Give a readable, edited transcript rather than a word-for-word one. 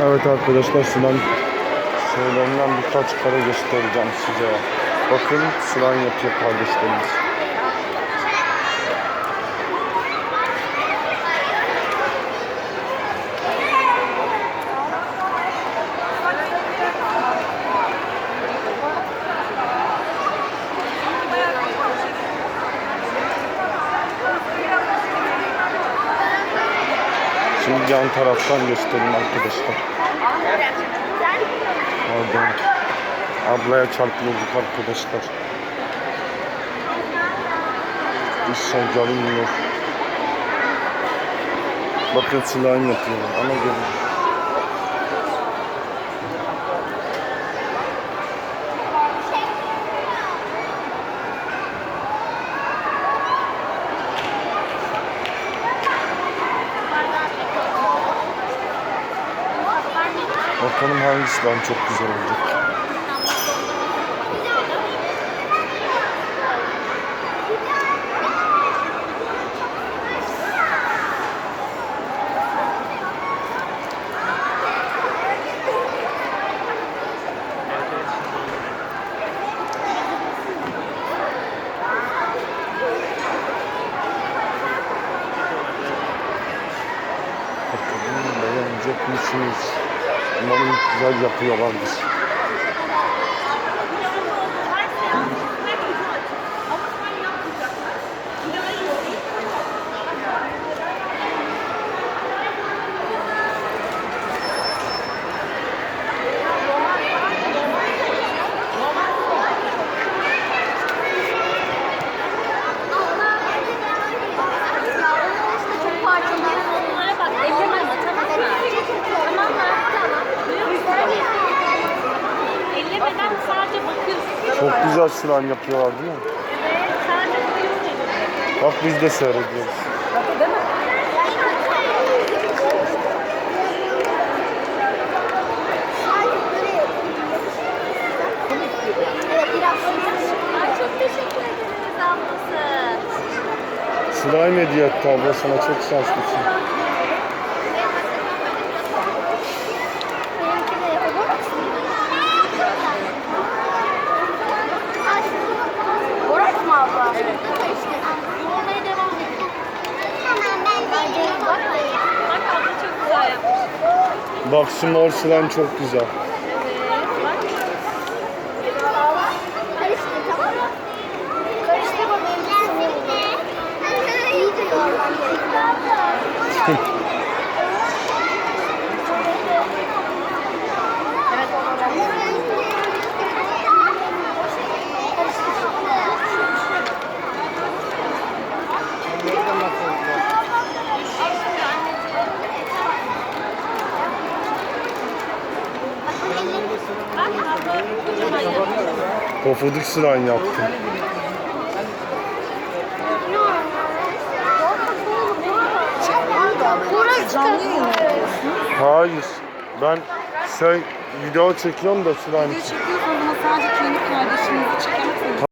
Evet arkadaşlar, slime şeylerinden birkaç kare göstereceğim size. Bakın, slime yapıyor kardeşlerimiz. Şimdi yan taraftan göstereyim arkadaşlar. Pardon. Ablaya çarpıyorduk arkadaşlar. İnşallah görünmüyor. Bakın slime yapıyorlar ama görünmüyor. Bakalım hangisi çok güzel olacak. Bakalım beğenecek misiniz? Umarım güzel yapıyorlardır. Çok güzel slime yapıyorlar değil mi? Bak biz de seyrediyoruz. Çok teşekkür ederiz ablası. Slime hediye etti abla sana, çok şanslısın. Borak mı abla? Evet. Olmaya devam edelim. Hemen ben bak abla çok güzel yapmış. Bak şu mor slime çok güzel. Karıştır, tamam mı? Karıştır bakayım. İyice Pofuduk slime yaptım. Hayır. Ben video çekiyorum da slime için. Çekiyorsunuz ama sadece kendi kardeşinizi çeker misiniz?